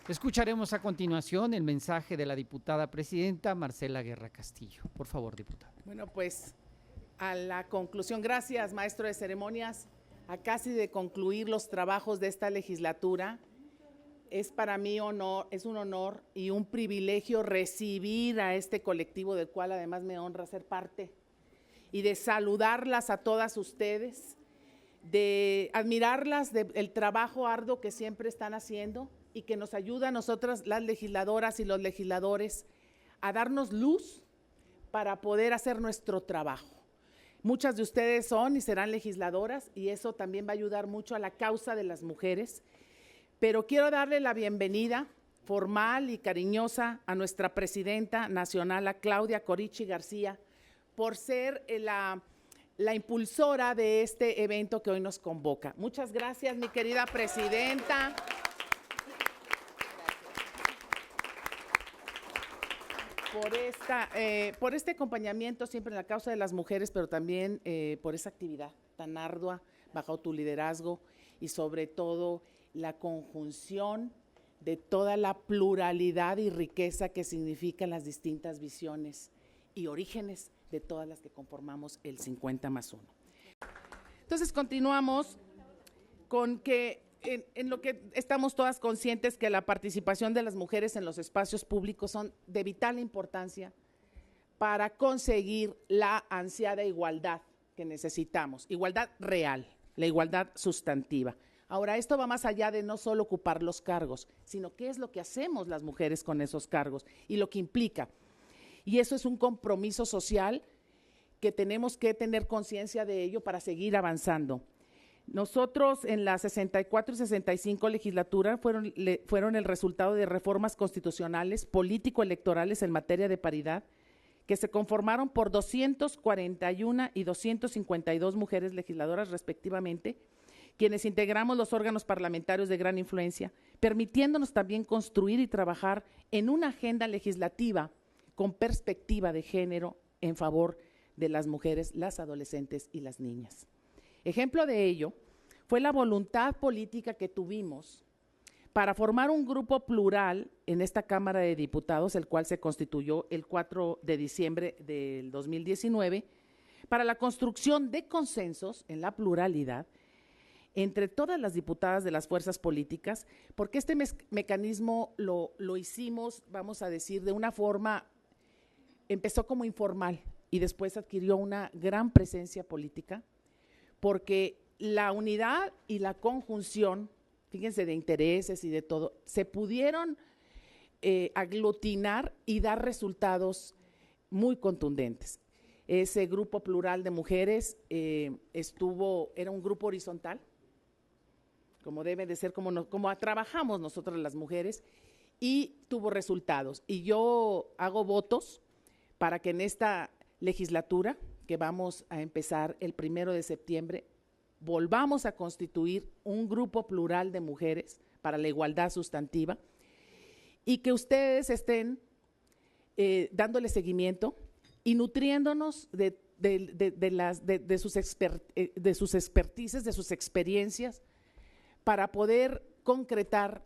Escucharemos a continuación el mensaje de la diputada presidenta Marcela Guerra Castillo. Por favor, diputada. Bueno, pues a la conclusión, gracias, maestro de ceremonias, a casi de concluir los trabajos de esta legislatura. Es para mí es un honor y un privilegio recibir a este colectivo del cual además me honra ser parte y de saludarlas a todas ustedes, de admirarlas del trabajo arduo que siempre están haciendo y que nos ayuda a nosotras, las legisladoras y los legisladores, a darnos luz para poder hacer nuestro trabajo. Muchas de ustedes son y serán legisladoras y eso también va a ayudar mucho a la causa de las mujeres. Pero quiero darle la bienvenida formal y cariñosa a nuestra presidenta nacional, a Claudia Corichi García, por ser la impulsora de este evento que hoy nos convoca. Muchas gracias, mi querida presidenta. Por este acompañamiento siempre en la causa de las mujeres, pero también por esa actividad tan ardua bajo tu liderazgo y sobre todo la conjunción de toda la pluralidad y riqueza que significan las distintas visiones y orígenes de todas las que conformamos el 50+1. Entonces continuamos con que en lo que estamos todas conscientes que la participación de las mujeres en los espacios públicos son de vital importancia para conseguir la ansiada igualdad que necesitamos, igualdad real, la igualdad sustantiva. Ahora, esto va más allá de no solo ocupar los cargos, sino qué es lo que hacemos las mujeres con esos cargos y lo que implica. Y eso es un compromiso social que tenemos que tener conciencia de ello para seguir avanzando. Nosotros en la 64 y 65 legislatura fueron el resultado de reformas constitucionales, político-electorales en materia de paridad, que se conformaron por 241 y 252 mujeres legisladoras respectivamente, quienes integramos los órganos parlamentarios de gran influencia, permitiéndonos también construir y trabajar en una agenda legislativa con perspectiva de género en favor de las mujeres, las adolescentes y las niñas. Ejemplo de ello fue la voluntad política que tuvimos para formar un grupo plural en esta Cámara de Diputados, el cual se constituyó el 4 de diciembre del 2019, para la construcción de consensos en la pluralidad entre todas las diputadas de las fuerzas políticas, porque este mecanismo lo hicimos, vamos a decir, de una forma, empezó como informal y después adquirió una gran presencia política, porque la unidad y la conjunción, fíjense, de intereses y de todo, se pudieron aglutinar y dar resultados muy contundentes. Ese grupo plural de mujeres era un grupo horizontal, como debe de ser, como trabajamos nosotras las mujeres, y tuvo resultados. Y yo hago votos para que en esta legislatura, que vamos a empezar el 1 de septiembre, volvamos a constituir un grupo plural de mujeres para la igualdad sustantiva y que ustedes estén dándole seguimiento y nutriéndonos de sus expertices, de sus experiencias, para poder concretar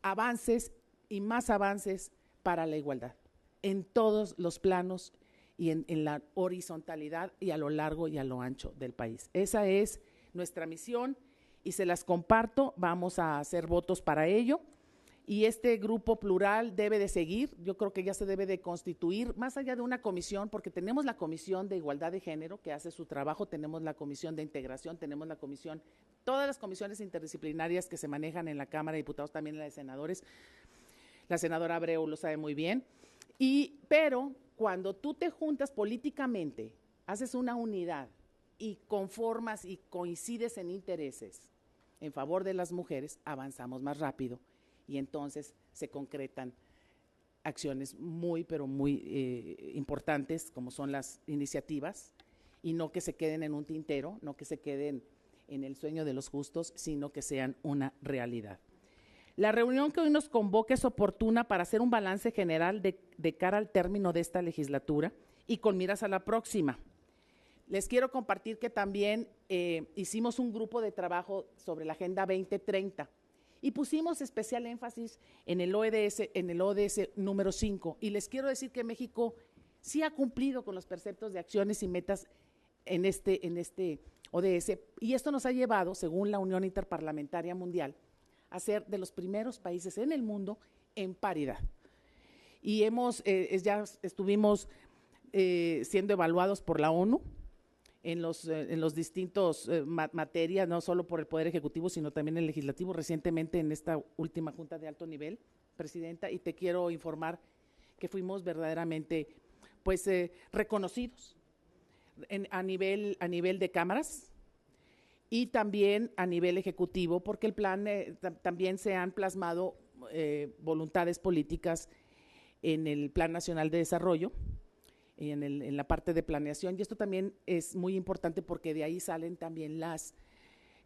avances y más avances para la igualdad en todos los planos y en la horizontalidad y a lo largo y a lo ancho del país. Esa es nuestra misión y se las comparto, vamos a hacer votos para ello y este grupo plural debe de seguir, yo creo que ya se debe de constituir, más allá de una comisión, porque tenemos la Comisión de Igualdad de Género que hace su trabajo, tenemos la Comisión de Integración, tenemos la comisión, todas las comisiones interdisciplinarias que se manejan en la Cámara de Diputados, también la de senadores, la senadora Abreu lo sabe muy bien, pero cuando tú te juntas políticamente, haces una unidad y conformas y coincides en intereses en favor de las mujeres, avanzamos más rápido y entonces se concretan acciones muy, pero muy importantes, como son las iniciativas, y no que se queden en un tintero, no que se queden en el sueño de los justos, sino que sean una realidad. La reunión que hoy nos convoca es oportuna para hacer un balance general de cara al término de esta legislatura y con miras a la próxima. Les quiero compartir que también hicimos un grupo de trabajo sobre la Agenda 2030 Y pusimos especial énfasis en el ODS número 5. Y les quiero decir que México sí ha cumplido con los preceptos de acciones y metas en este ODS. Y esto nos ha llevado, según la Unión Interparlamentaria Mundial, a ser de los primeros países en el mundo en paridad. Y ya estuvimos siendo evaluados por la ONU en los distintos materias, no solo por el Poder Ejecutivo, sino también el Legislativo, recientemente en esta última Junta de Alto Nivel, Presidenta, y te quiero informar que fuimos verdaderamente pues reconocidos a nivel de cámaras y también a nivel ejecutivo, porque el plan también se han plasmado voluntades políticas en el Plan Nacional de Desarrollo, en la parte de planeación, y esto también es muy importante porque de ahí salen también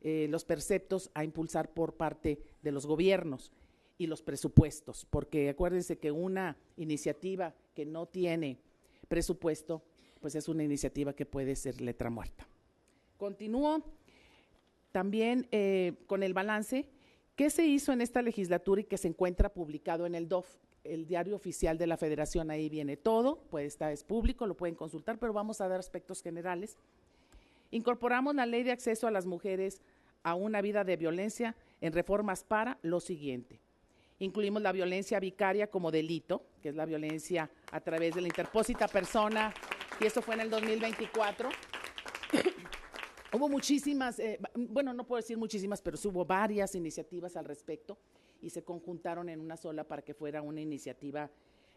los preceptos a impulsar por parte de los gobiernos y los presupuestos, porque acuérdense que una iniciativa que no tiene presupuesto, pues es una iniciativa que puede ser letra muerta. Continúo también con el balance que se hizo en esta legislatura y que se encuentra publicado en el DOF, el Diario Oficial de la Federación. Ahí viene todo, pues es público, lo pueden consultar, pero vamos a dar aspectos generales. Incorporamos la Ley de Acceso a las Mujeres a una vida de violencia en reformas para lo siguiente. Incluimos la violencia vicaria como delito, que es la violencia a través de la interpósita persona, y esto fue en el 2024. Hubo muchísimas, no puedo decir muchísimas, pero sí hubo varias iniciativas al respecto y se conjuntaron en una sola para que fuera una iniciativa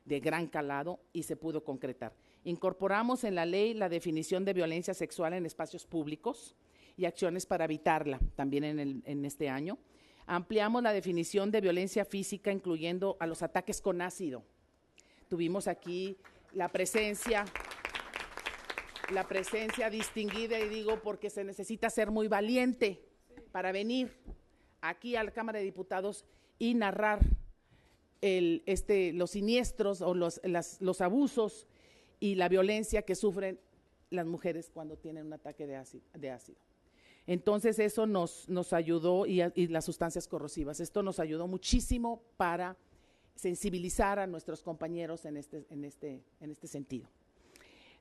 de gran calado y se pudo concretar. Incorporamos en la ley la definición de violencia sexual en espacios públicos y acciones para evitarla también en este año. Ampliamos la definición de violencia física, incluyendo a los ataques con ácido. Tuvimos aquí la presencia distinguida, y digo porque se necesita ser muy valiente para venir aquí a la Cámara de Diputados y narrar los siniestros o los abusos y la violencia que sufren las mujeres cuando tienen un ataque de ácido. Entonces eso nos ayudó, y las sustancias corrosivas, esto nos ayudó muchísimo para sensibilizar a nuestros compañeros en este sentido.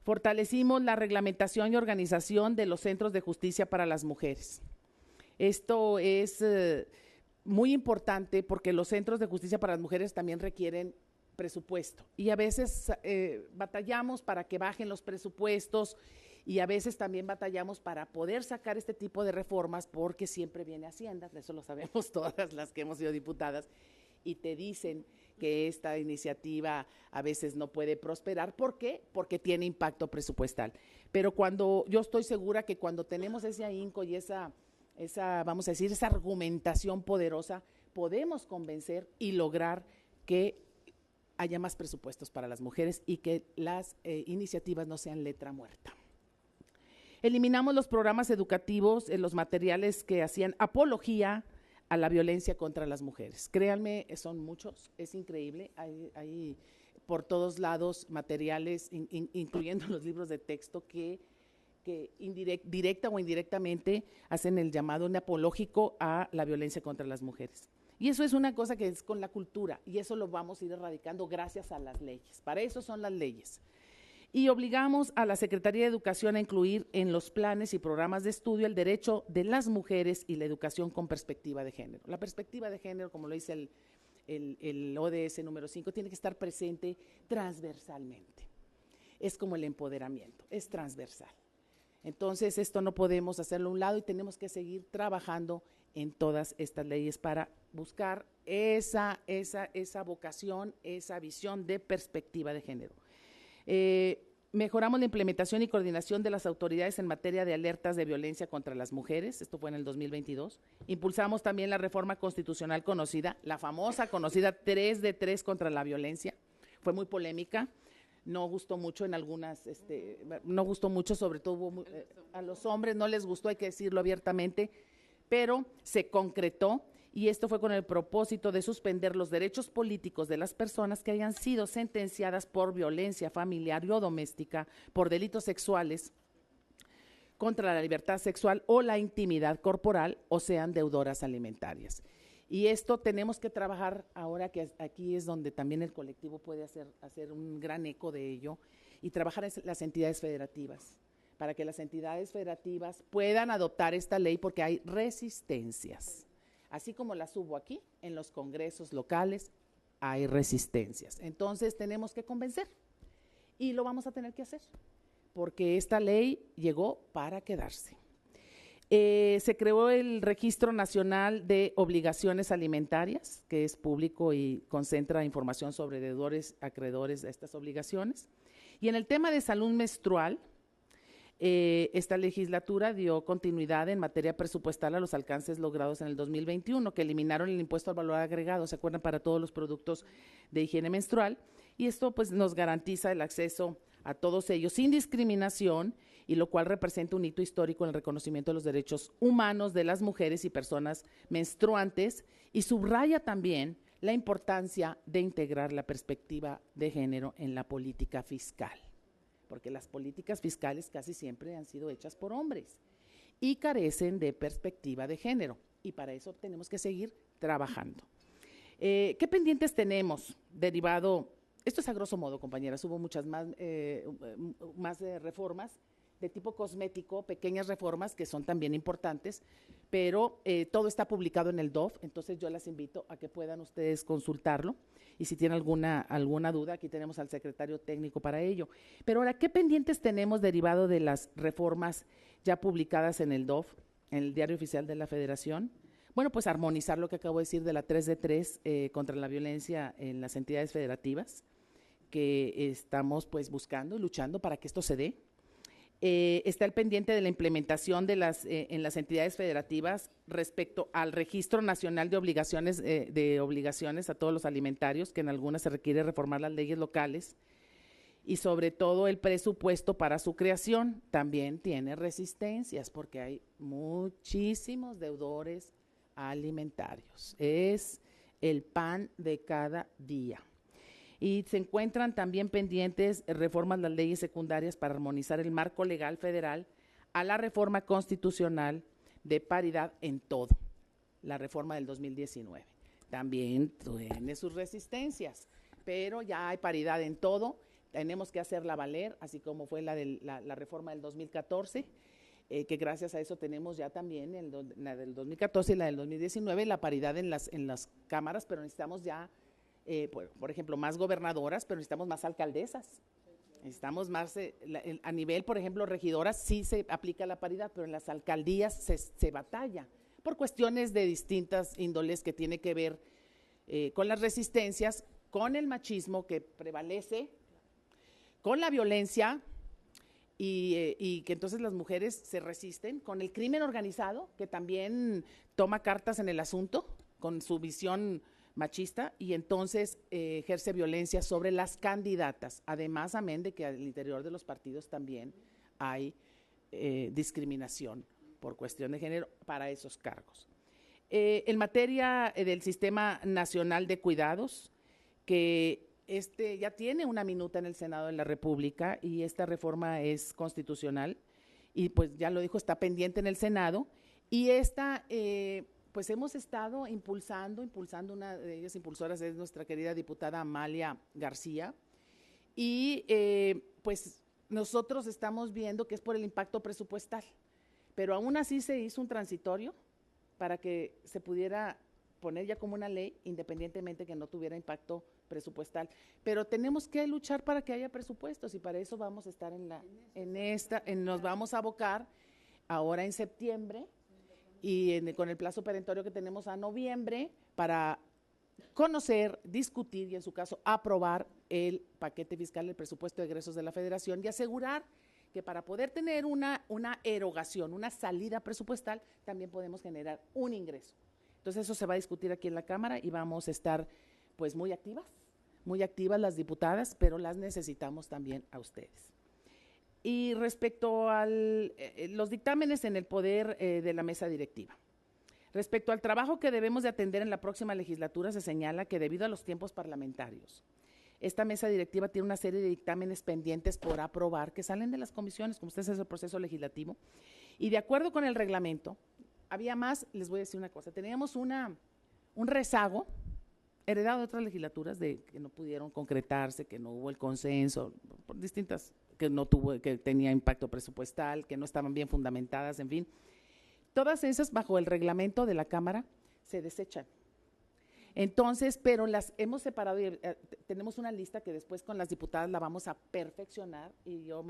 Fortalecimos la reglamentación y organización de los centros de justicia para las mujeres. Esto es muy importante porque los centros de justicia para las mujeres también requieren presupuesto y a veces batallamos para que bajen los presupuestos y a veces también batallamos para poder sacar este tipo de reformas porque siempre viene Hacienda, eso lo sabemos todas las que hemos sido diputadas, y te dicen que esta iniciativa a veces no puede prosperar. ¿Por qué? Porque tiene impacto presupuestal. Pero yo estoy segura que cuando tenemos ese ahínco y esa argumentación poderosa, podemos convencer y lograr que haya más presupuestos para las mujeres y que las iniciativas no sean letra muerta. Eliminamos los programas educativos, los materiales que hacían apología a la violencia contra las mujeres. Créanme, son muchos, es increíble, hay por todos lados materiales, incluyendo los libros de texto que directa o indirectamente hacen el llamado apológico a la violencia contra las mujeres. Y eso es una cosa que es con la cultura, y eso lo vamos a ir erradicando gracias a las leyes. Para eso son las leyes. Y obligamos a la Secretaría de Educación a incluir en los planes y programas de estudio el derecho de las mujeres y la educación con perspectiva de género. La perspectiva de género, como lo dice el ODS número 5, tiene que estar presente transversalmente. Es como el empoderamiento, es transversal. Entonces, esto no podemos hacerlo a un lado y tenemos que seguir trabajando en todas estas leyes para buscar esa vocación, esa visión de perspectiva de género. Mejoramos la implementación y coordinación de las autoridades en materia de alertas de violencia contra las mujeres, esto fue en el 2022. Impulsamos también la reforma constitucional conocida, la famosa conocida 3 de 3 contra la violencia, fue muy polémica, no gustó mucho en algunas, no gustó mucho, sobre todo a los hombres no les gustó, hay que decirlo abiertamente, pero se concretó. Y esto fue con el propósito de suspender los derechos políticos de las personas que hayan sido sentenciadas por violencia familiar o doméstica, por delitos sexuales contra la libertad sexual o la intimidad corporal, o sean deudoras alimentarias. Y esto tenemos que trabajar ahora, que aquí es donde también el colectivo puede hacer un gran eco de ello, y trabajar en las entidades federativas, para que las entidades federativas puedan adoptar esta ley, porque hay resistencias. Así como las hubo aquí, en los congresos locales, hay resistencias. Entonces tenemos que convencer, y lo vamos a tener que hacer, porque esta ley llegó para quedarse. Se creó el Registro Nacional de Obligaciones Alimentarias, que es público y concentra información sobre deudores, acreedores de estas obligaciones. Y en el tema de salud menstrual, esta legislatura dio continuidad en materia presupuestal a los alcances logrados en el 2021, que eliminaron el impuesto al valor agregado, ¿se acuerdan?, para todos los productos de higiene menstrual. Y esto pues nos garantiza el acceso a todos ellos sin discriminación, y lo cual representa un hito histórico en el reconocimiento de los derechos humanos de las mujeres y personas menstruantes, y subraya también la importancia de integrar la perspectiva de género en la política fiscal, porque las políticas fiscales casi siempre han sido hechas por hombres y carecen de perspectiva de género, y para eso tenemos que seguir trabajando. ¿Qué pendientes tenemos derivado? Esto es a grosso modo, compañeras, hubo muchas más reformas de tipo cosmético, pequeñas reformas que son también importantes, pero todo está publicado en el DOF, entonces yo las invito a que puedan ustedes consultarlo, y si tienen alguna duda, aquí tenemos al secretario técnico para ello. Pero ahora, ¿qué pendientes tenemos derivado de las reformas ya publicadas en el DOF, en el Diario Oficial de la Federación? Bueno, pues armonizar lo que acabo de decir de la 3 de 3 contra la violencia en las entidades federativas, que estamos pues buscando y luchando para que esto se dé. Está el pendiente de la implementación de en las entidades federativas respecto al Registro Nacional de Obligaciones a todos los alimentarios, que en algunas se requiere reformar las leyes locales, y sobre todo el presupuesto para su creación también tiene resistencias, porque hay muchísimos deudores alimentarios. Es el pan de cada día. Y se encuentran también pendientes reformas a las leyes secundarias para armonizar el marco legal federal a la reforma constitucional de paridad en todo, la reforma del 2019. También tiene sus resistencias, pero ya hay paridad en todo, tenemos que hacerla valer, así como fue la reforma del 2014, que gracias a eso tenemos ya también la del 2014 y la del 2019, la paridad en las cámaras, pero necesitamos ya por ejemplo, más gobernadoras, pero necesitamos más alcaldesas. Necesitamos más, a nivel, por ejemplo, regidoras, sí se aplica la paridad, pero en las alcaldías se batalla por cuestiones de distintas índoles que tiene que ver con las resistencias, con el machismo que prevalece, con la violencia, y que entonces las mujeres se resisten, con el crimen organizado, que también toma cartas en el asunto, con su visión machista, y entonces ejerce violencia sobre las candidatas. Además, amén de que al interior de los partidos también hay discriminación por cuestión de género para esos cargos. En materia del Sistema Nacional de Cuidados, que ya tiene una minuta en el Senado de la República, y esta reforma es constitucional, y pues ya lo dijo, está pendiente en el Senado, y esta pues hemos estado impulsando, una de ellas impulsoras es nuestra querida diputada Amalia García, y pues nosotros estamos viendo que es por el impacto presupuestal, pero aún así se hizo un transitorio para que se pudiera poner ya como una ley, independientemente que no tuviera impacto presupuestal, pero tenemos que luchar para que haya presupuestos, y para eso vamos a estar nos vamos a abocar ahora en septiembre, y con el plazo perentorio que tenemos a noviembre para conocer, discutir y en su caso aprobar el paquete fiscal, el presupuesto de egresos de la Federación, y asegurar que para poder tener una erogación, una salida presupuestal, también podemos generar un ingreso. Entonces eso se va a discutir aquí en la Cámara, y vamos a estar pues muy activas las diputadas, pero las necesitamos también a ustedes. Y respecto a los dictámenes en el poder de la mesa directiva. Respecto al trabajo que debemos de atender en la próxima legislatura, se señala que debido a los tiempos parlamentarios, esta mesa directiva tiene una serie de dictámenes pendientes por aprobar que salen de las comisiones, como ustedes, es el proceso legislativo, y de acuerdo con el reglamento, había más. Les voy a decir una cosa, teníamos una un rezago heredado de otras legislaturas de que no pudieron concretarse, que no hubo el consenso, por distintas, que tenía impacto presupuestal, que no estaban bien fundamentadas, en fin. Todas esas bajo el reglamento de la Cámara se desechan. Entonces, pero las hemos separado y tenemos una lista que después con las diputadas la vamos a perfeccionar y yo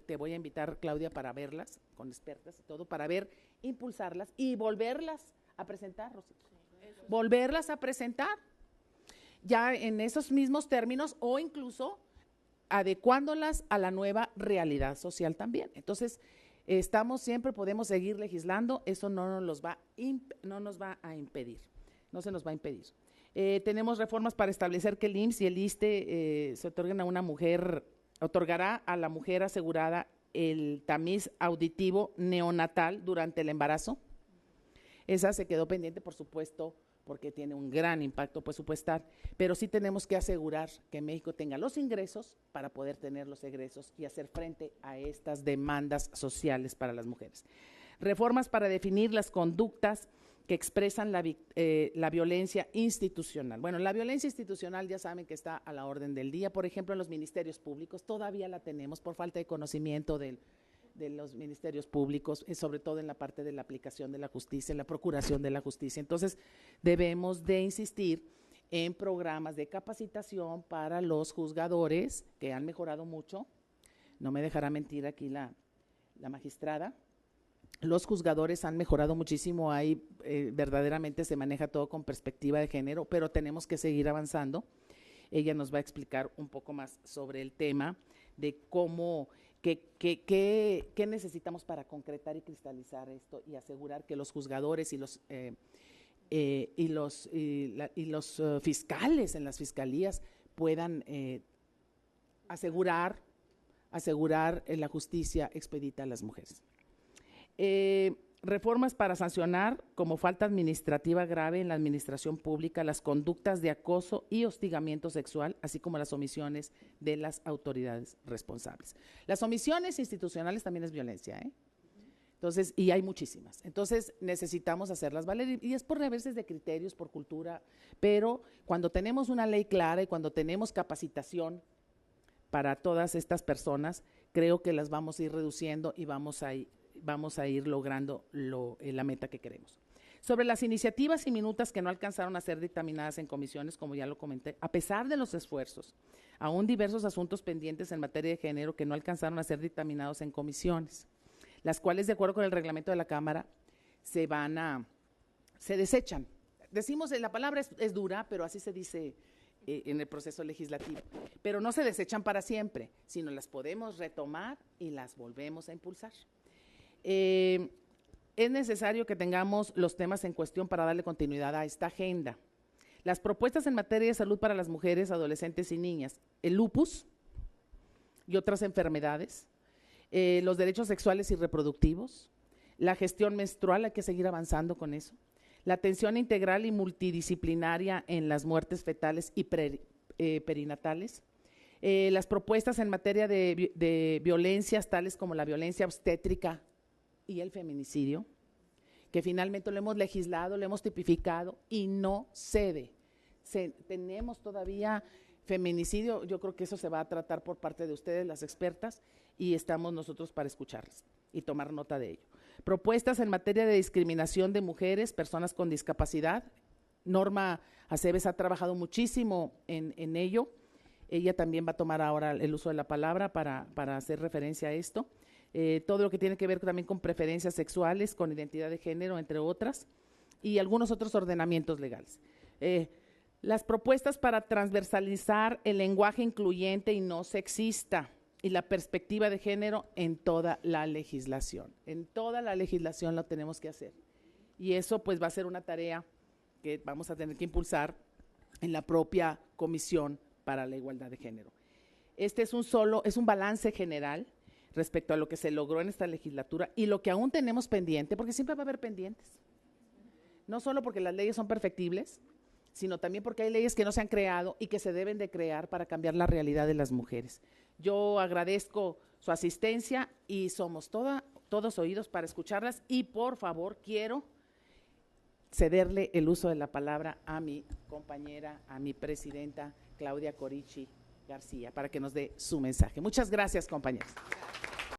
te voy a invitar, Claudia, para verlas, con expertas y todo, para ver, impulsarlas y volverlas a presentar, Rosita. Volverlas a presentar ya en esos mismos términos o incluso adecuándolas a la nueva realidad social también. Entonces, podemos seguir legislando, eso no nos va a impedir, no se nos va a impedir. Tenemos reformas para establecer que el IMSS y el ISSSTE se otorguen a una mujer, otorgará a la mujer asegurada el tamiz auditivo neonatal durante el embarazo. Esa se quedó pendiente, por supuesto, porque tiene un gran impacto presupuestal, pero sí tenemos que asegurar que México tenga los ingresos para poder tener los egresos y hacer frente a estas demandas sociales para las mujeres. Reformas para definir las conductas que expresan la violencia institucional. Bueno, la violencia institucional ya saben que está a la orden del día, por ejemplo, en los ministerios públicos, todavía la tenemos por falta de conocimiento de los ministerios públicos, sobre todo en la parte de la aplicación de la justicia, en la procuración de la justicia. Entonces, debemos de insistir en programas de capacitación para los juzgadores, que han mejorado mucho, no me dejará mentir aquí la magistrada. Los juzgadores han mejorado muchísimo, ahí verdaderamente se maneja todo con perspectiva de género, pero tenemos que seguir avanzando. Ella nos va a explicar un poco más sobre el tema de cómo, qué necesitamos para concretar y cristalizar esto y asegurar que los juzgadores y los fiscales en las fiscalías puedan asegurar la justicia expedita a las mujeres. Reformas para sancionar como falta administrativa grave en la administración pública las conductas de acoso y hostigamiento sexual, así como las omisiones de las autoridades responsables. Las omisiones institucionales también es violencia, ¿eh? Entonces, y hay muchísimas. Entonces, necesitamos hacerlas valer y es por reverses de criterios, por cultura, pero cuando tenemos una ley clara y cuando tenemos capacitación para todas estas personas, creo que las vamos a ir reduciendo y vamos a ir logrando la meta que queremos. Sobre las iniciativas y minutas que no alcanzaron a ser dictaminadas en comisiones, como ya lo comenté, a pesar de los esfuerzos, aún diversos asuntos pendientes en materia de género que no alcanzaron a ser dictaminados en comisiones, las cuales, de acuerdo con el reglamento de la Cámara, se desechan. Decimos, la palabra es dura, pero así se dice en el proceso legislativo, pero no se desechan para siempre, sino las podemos retomar y las volvemos a impulsar. Es necesario que tengamos los temas en cuestión para darle continuidad a esta agenda. Las propuestas en materia de salud para las mujeres, adolescentes y niñas, el lupus y otras enfermedades, los derechos sexuales y reproductivos, la gestión menstrual, hay que seguir avanzando con eso, la atención integral y multidisciplinaria en las muertes fetales y perinatales, las propuestas en materia de violencias tales como la violencia obstétrica y el feminicidio, que finalmente lo hemos legislado, lo hemos tipificado y no cede. Tenemos todavía feminicidio, yo creo que eso se va a tratar por parte de ustedes, las expertas, y estamos nosotros para escucharlas y tomar nota de ello. Propuestas en materia de discriminación de mujeres, personas con discapacidad. Norma Aceves ha trabajado muchísimo en ello. Ella también va a tomar ahora el uso de la palabra para hacer referencia a esto. Todo lo que tiene que ver también con preferencias sexuales, con identidad de género, entre otras, y algunos otros ordenamientos legales. Las propuestas para transversalizar el lenguaje incluyente y no sexista y la perspectiva de género en toda la legislación. En toda la legislación lo tenemos que hacer. Y eso pues va a ser una tarea que vamos a tener que impulsar en la propia Comisión para la Igualdad de Género. Este es un balance general respecto a lo que se logró en esta legislatura y lo que aún tenemos pendiente, porque siempre va a haber pendientes. No solo porque las leyes son perfectibles, sino también porque hay leyes que no se han creado y que se deben de crear para cambiar la realidad de las mujeres. Yo agradezco su asistencia y somos todos oídos para escucharlas y por favor quiero cederle el uso de la palabra a mi compañera, a mi presidenta Claudia Corichi García, para que nos dé su mensaje. Muchas gracias, compañeros.